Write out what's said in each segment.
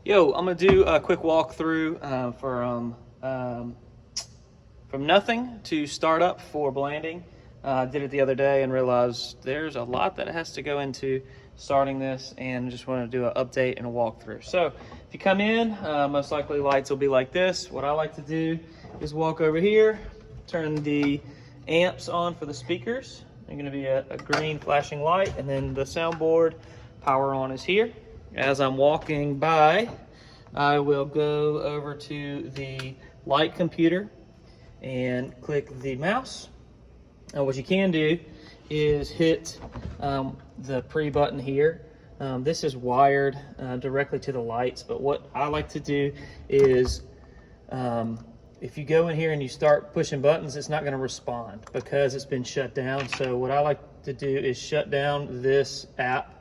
Yo, I'm gonna do a quick walkthrough from nothing to startup for Blanding. I did it the other day and realized there's a lot that has to go into starting this, and just want to do an update and a walkthrough. So if you come in, most likely lights will be like this. What I like to do is walk over here, turn the amps on for the speakers. They're going to be a green flashing light, and then the soundboard power on is here. As I'm walking by, I will go over to the light computer and click the mouse. Now what you can do is hit the pre button here. This is wired directly to the lights, but what I like to do is if you go in here and you start pushing buttons, it's not going to respond because it's been shut down. So what I like to do is shut down this app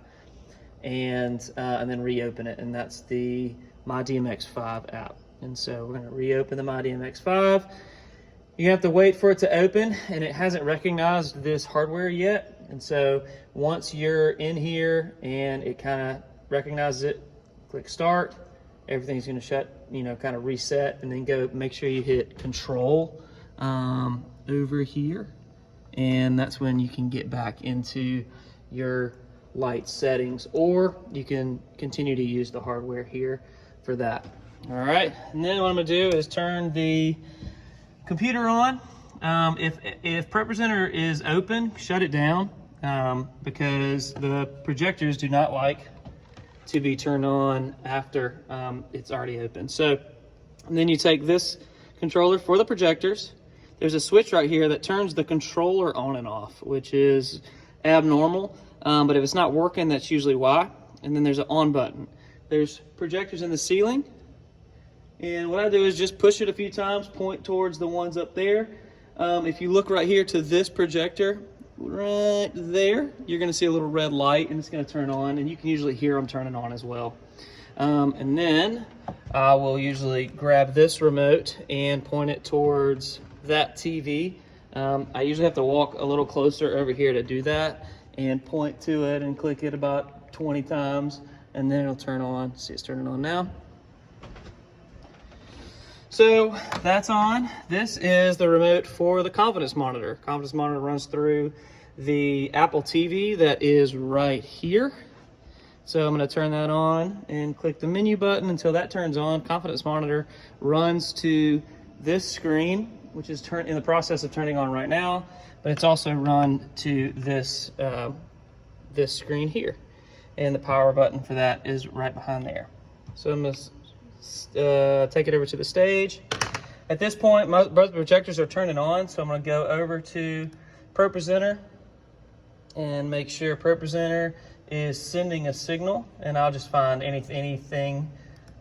and then reopen it, and that's the MyDMX5 app. And so we're going to reopen the MyDMX5. You have to wait for it to open, and it hasn't recognized this hardware yet. And so once you're in here and it kind of recognizes it, click start. Everything's going to shut, kind of reset, and then go make sure you hit control over here, and that's when you can get back into your light settings, or you can continue to use the hardware here for that. All right, and then what I'm going to do is turn the computer on. If PrePresenter is open, shut it down, because the projectors do not like to be turned on after it's already open. So, and then you take this controller for the projectors. There's a switch right here that turns the controller on and off, which is abnormal, but if it's not working, that's usually why. And then there's an on button. There's projectors in the ceiling, and what I do is just push it a few times, point towards the ones up there. If you look right here to this projector, right there, you're going to see a little red light, and it's going to turn on, and you can usually hear them turning on as well. And then I will usually grab this remote and point it towards that TV. I usually have to walk a little closer over here to do that, and point to it and click it about 20 times, and then it'll turn on. See, it's turning on now. So that's on. This is the remote for the Confidence Monitor. Confidence Monitor runs through the Apple TV that is right here. So I'm going to turn that on and click the menu button until that turns on. Confidence Monitor runs to this screen, which is in the process of turning on right now, but it's also run to this this screen here, and the power button for that is right behind there. So I'm going to take it over to the stage. At this point, both projectors are turning on, so I'm going to go over to PrePresenter and make sure PrePresenter is sending a signal, and I'll just find anything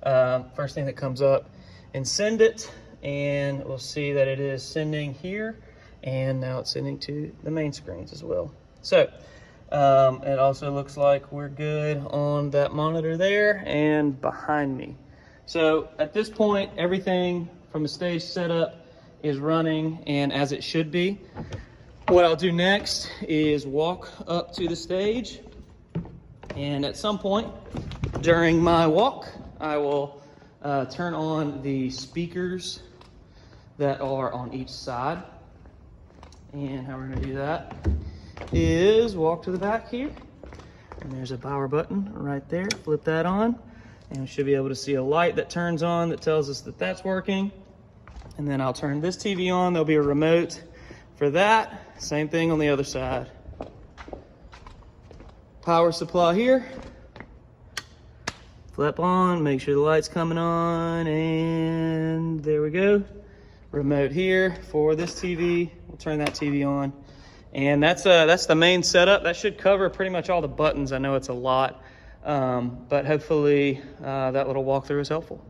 first thing that comes up and send it, and we'll see that it is sending here, and now it's sending to the main screens as well. So it also looks like we're good on that monitor there and behind me. So at this point, everything from the stage setup is running and as it should be. What I'll do next is walk up to the stage, and at some point during my walk, I will turn on the speakers that are on each side. And how we're going to do that is walk to the back here, and there's a power button right there. Flip that on, and we should be able to see a light that turns on that tells us that that's working. And then I'll turn this TV on. There'll be a remote for that. Same thing on the other side. Power supply here. Flip on, make sure the light's coming on, and there we go. Remote here for this TV. We'll turn that TV on. And that's the main setup. That should cover pretty much all the buttons. I know it's a lot, but hopefully that little walkthrough is helpful.